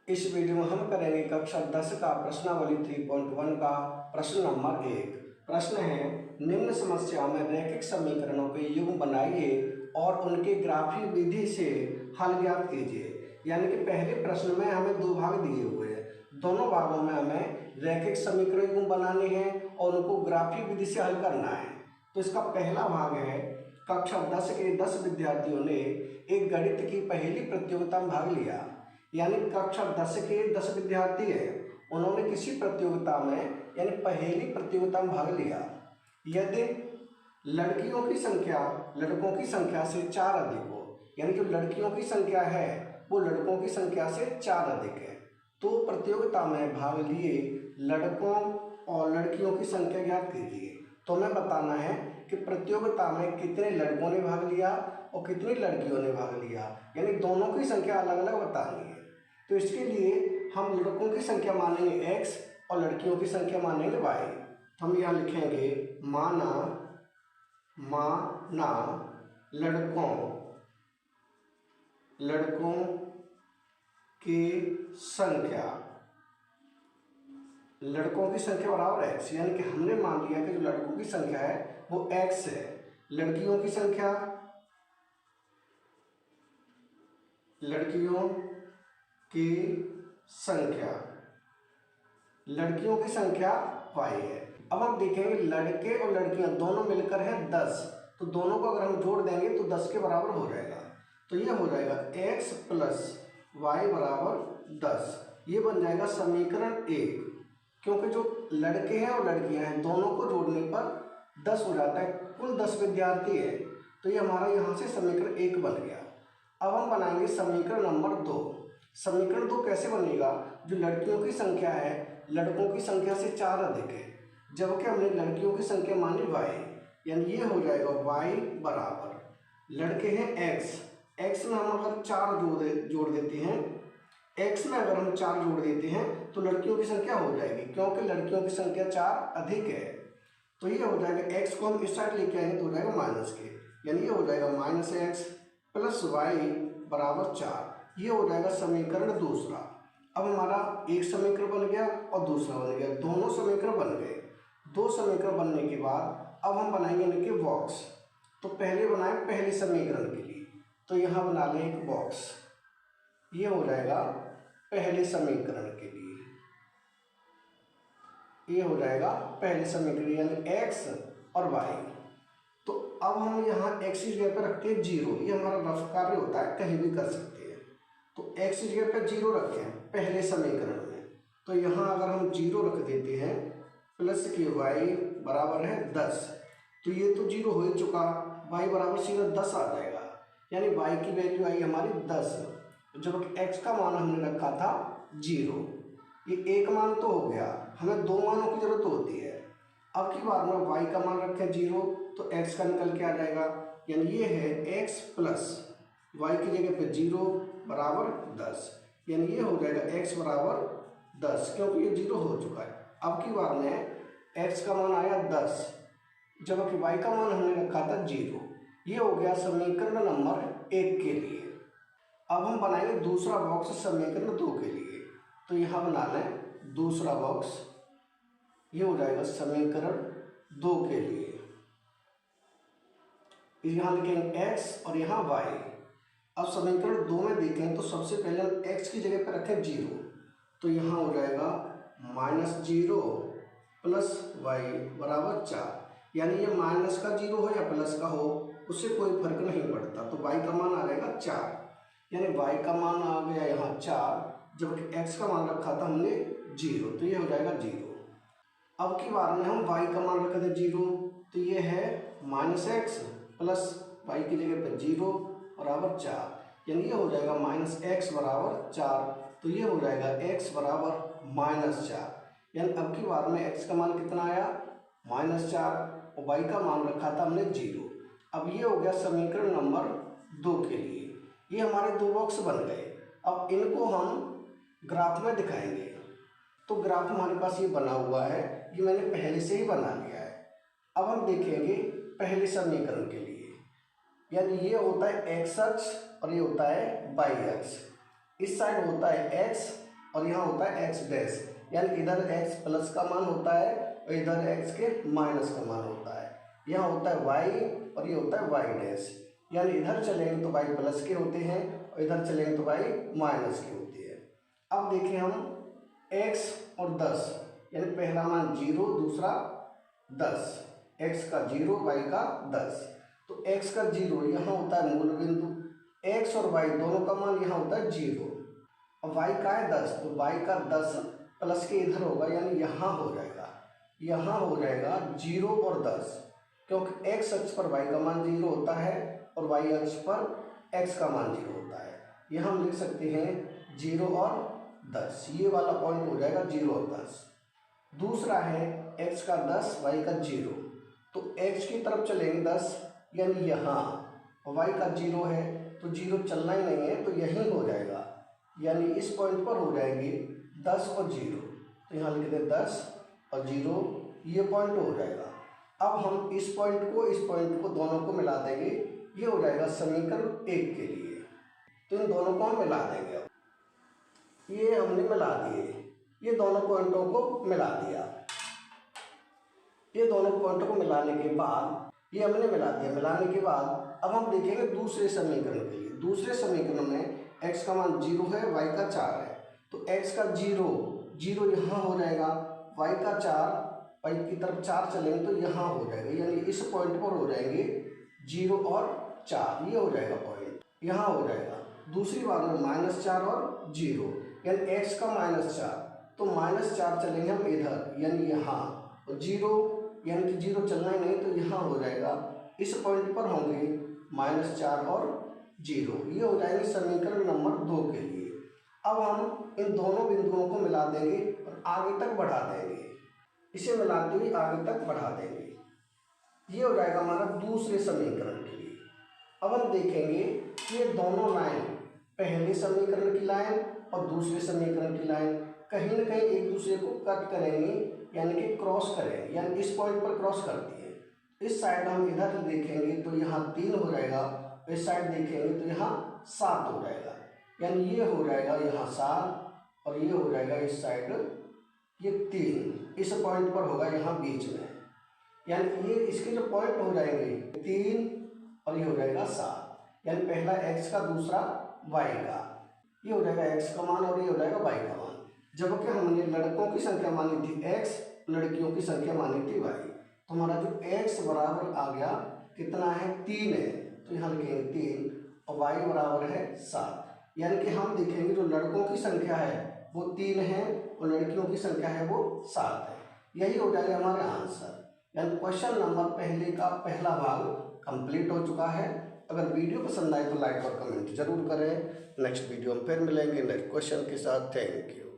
इस वीडियो में हम करेंगे कक्षा 10 का प्रश्नावली 3.1 का प्रश्न नंबर 1। प्रश्न है, निम्न समस्या में रैखिक समीकरणों के युग्म बनाइए और उनके ग्राफीय विधि से हल ज्ञात कीजिए। यानी कि पहले प्रश्न में हमें दो भाग दिए हुए हैं, दोनों भागों में हमें रैखिक समीकरण युग्म बनाने हैं और उनको ग्राफीय विधि से हल करना है। तो इसका पहला भाग है, कक्षा 10 के 10 विद्यार्थियों ने एक गणित की पहली प्रतियोगिता में भाग लिया। यानी कक्षा 10 के 10 विद्यार्थी हैं, उन्होंने किसी प्रतियोगिता में यानी पहेली प्रतियोगिता में भाग लिया। यदि लड़कियों की संख्या लड़कों की संख्या से 4 अधिक हो, यानी जो लड़कियों की संख्या है वो लड़कों की संख्या से 4 अधिक है, तो प्रतियोगिता में भाग लिए लड़कों और लड़कियों की संख्या ज्ञात कीजिए। तो हमें बताना है कि प्रतियोगिता में कितने लड़कों ने भाग लिया और कितनी लड़कियों ने भाग लिया, यानी दोनों की संख्या अलग अलग बतानी है। तो इसके लिए हम लड़कों की संख्या मानेंगे x और लड़कियों की संख्या मानेंगे y। तो हम यहाँ लिखेंगे माना लड़कों की संख्या बराबर x, यानी कि हमने मान लिया कि जो लड़कों की संख्या है वो x है। लड़कियों की संख्या y है। अब हम देखेंगे लड़के और लड़कियां दोनों मिलकर है 10, तो दोनों को अगर हम जोड़ देंगे तो 10 के बराबर हो जाएगा। तो ये हो जाएगा x प्लस वाई बराबर 10। ये बन जाएगा समीकरण 1, क्योंकि जो लड़के हैं और लड़कियां हैं दोनों को जोड़ने पर 10 हो जाता है। कुल 10 विद्यार्थी है, तो ये हमारा यहाँ से समीकरण 1 बन गया। अब हम बनाएंगे समीकरण नंबर 2। समीकरण 2 कैसे बनेगा? जो लड़कियों की संख्या है लड़कों की संख्या से 4 अधिक है, जबकि हमने लड़कियों की संख्या मानी y, यानी ये हो जाएगा y बराबर लड़के हैं x में हम अगर 4 जोड़ देते हैं, x में अगर हम 4 जोड़ देते हैं तो लड़कियों की संख्या हो जाएगी, क्योंकि लड़कियों की संख्या 4 अधिक है। तो ये हो जाएगा x को हम इस साइड लेके आएंगे तो हो जाएगा माइनस के, यानी ये हो जाएगा -x प्लस y बराबर 4। ये हो जाएगा समीकरण दूसरा। अब हमारा एक समीकरण बन गया और दूसरा बन गया, दोनों समीकरण बन गए। दो समीकरण बनने के बाद अब हम बनाएंगे इनके बॉक्स। तो पहले बनाए पहले समीकरण के लिए, तो यहाँ बना लें एक बॉक्स। ये हो जाएगा पहले समीकरण के लिए, ये हो जाएगा पहले समीकरण यानी x और y। तो अब हम यहाँ x की जगह पर रखते हैं 0, ये हमारा रफ कार्य होता है, कहीं भी कर सकते हैं। तो x की जगह पर 0 रखें पहले समीकरण में, तो यहाँ अगर हम 0 रख देते हैं प्लस के y बराबर है 10, तो ये तो 0 हो ही चुका, y बराबर सीधा 10 आ जाएगा, यानी y की वैल्यू आई हमारी 10, जबकि x का मान हमने रखा था 0। ये एक मान तो हो गया, हमें दो मानों की जरूरत होती है। अब की बार में y का मान रखें 0 तो x का निकल के आ जाएगा, यानी ये है x प्लस y की जगह पे 0 बराबर 10, यानी ये हो जाएगा x बराबर 10, क्योंकि ये 0 हो चुका है। अब की बार में x का मान आया 10, जबकि y का मान हमने रखा था 0। ये हो गया समीकरण नंबर 1 के लिए। अब हम बनाएंगे दूसरा बॉक्स समीकरण 2 के लिए, तो यहाँ बना लें दूसरा बॉक्स। ये हो जाएगा समीकरण 2 के लिए, यहाँ लिखेंगे x और यहाँ y। अब समीकरण 2 में देखें तो सबसे पहले हम x की जगह पर रखें 0, तो यहाँ हो जाएगा -0 प्लस y बराबर 4, यानी ये माइनस का 0 हो या प्लस का हो उससे कोई फर्क नहीं पड़ता। तो y का मान आ जाएगा 4, यानी y का मान आ गया यहाँ 4, जबकि x का मान रखा था हमने 0, तो ये हो जाएगा 0। अब की बार में हम y का मान रखे थे 0, तो ये है -x प्लस y की जगह पर 0 बराबर 4, यानी ये हो जाएगा -x बराबर 4। तो ये हो जाएगा x बराबर -4, यानी अब की बार में x का मान कितना आया -4 और y का मान रखा था हमने 0। अब ये हो गया समीकरण नंबर 2 के लिए। ये हमारे दो बॉक्स बन गए। अब इनको हम ग्राफ में दिखाएंगे। तो ग्राफ हमारे पास ये बना हुआ है, ये मैंने पहले से ही बना लिया है। अब हम देखेंगे पहले समीकरण के लिए, यानी ये होता है x अक्ष और ये होता है y अक्ष। इस साइड होता है x और यहाँ होता है x डैश, यानी इधर x प्लस का मान होता है और इधर x के माइनस का मान होता है। यहाँ होता है y और ये होता है y डैश, यानी इधर चलेंगे तो y प्लस के होते हैं और इधर चलेंगे तो y माइनस के होते हैं। अब देखें हम x और 10, यानी पहला मान 0, दूसरा 10, x का 0 y का 10। तो x का 0 यहाँ होता है मूल बिंदु, x और y दोनों का मान यहाँ होता है 0, और y का है 10, तो y का 10 प्लस के इधर होगा, यानी यहाँ हो जाएगा, यहाँ हो जाएगा 0 और 10, क्योंकि x अक्ष पर y का मान 0 होता है और y अक्ष पर x का मान 0 होता है। यह हम लिख सकते हैं 0 और 10, ये वाला पॉइंट हो जाएगा 0 और 10। दूसरा है x का 10 y का 0, तो x की तरफ चलेंगे 10, यानी यहाँ, y का 0 है तो 0 चलना ही नहीं है, तो यहीं हो जाएगा, यानी इस पॉइंट पर हो जाएंगे 10 और 0, तो यहाँ लिख दें 10 और 0, ये पॉइंट हो जाएगा। अब हम इस पॉइंट को दोनों को मिला देंगे, ये हो जाएगा समीकरण 1 के लिए। तो इन दोनों को हम मिला देंगे। अब ये हमने मिला दिए, ये दोनों पॉइंटों को मिला दिया। ये दोनों पॉइंटों को मिलाने के बाद ये हमने मिला दिया, मिलाने के बाद अब हम देखेंगे दूसरे समीकरण के लिए। दूसरे समीकरण में x का मान 0 है, y का 4 है, तो x का 0 यहाँ हो जाएगा, y का 4, y की तरफ 4 चलेंगे तो यहाँ हो जाएगा, यानी इस पॉइंट पर हो जाएंगे 0 और 4, ये हो जाएगा पॉइंट, यहाँ हो जाएगा। दूसरी बार में -4 और 0, यानी x का -4, तो -4 चलेंगे हम इधर, यानी यहाँ, और 0 यानी कि 0 चलना ही नहीं, तो यहाँ हो जाएगा, इस पॉइंट पर होंगे -4 और 0, ये हो जाएंगे समीकरण नंबर 2 के लिए। अब हम इन दोनों बिंदुओं को मिला देंगे और आगे तक बढ़ा देंगे, इसे मिलाते हुए आगे तक बढ़ा देंगे, ये हो जाएगा हमारा दूसरे समीकरण के लिए। अब हम देखेंगे कि ये दोनों लाइन, पहले समीकरण की लाइन और दूसरे समीकरण की लाइन, कहीं ना कहीं एक दूसरे को कट करेंगे, यानी कि क्रॉस करेंगे, यानी इस पॉइंट पर क्रॉस करती है। इस साइड हम इधर देखेंगे तो यहाँ 3 हो जाएगा, इस साइड देखेंगे तो यहाँ 7 हो जाएगा, यानी ये हो जाएगा यहाँ 7 और ये हो जाएगा इस साइड ये 3, इस पॉइंट पर होगा यहाँ बीच में, यानी ये इसके जो पॉइंट हो जाएंगे 3 और ये हो जाएगा 7, यानी पहला x का, दूसरा y का, ये हो जाएगा x का मान और ये हो जाएगा y का मान। जबकि हमने लड़कों की संख्या मानी थी x, लड़कियों की संख्या मानी थी y, तो हमारा जो x बराबर आ गया कितना है, 3 है, तो यहाँ लिखेंगे 3 और y बराबर है 7, यानी कि हम देखेंगे जो लड़कों की संख्या है वो 3 है और लड़कियों की संख्या है वो 7 है। यही हो जाएगा हमारा आंसर, यानी क्वेश्चन नंबर पहले का पहला भाग कंप्लीट हो चुका है। अगर वीडियो पसंद आए तो लाइक और कमेंट जरूर करें। नेक्स्ट वीडियो में फिर मिलेंगे नेक्स्ट क्वेश्चन के साथ। Thank you.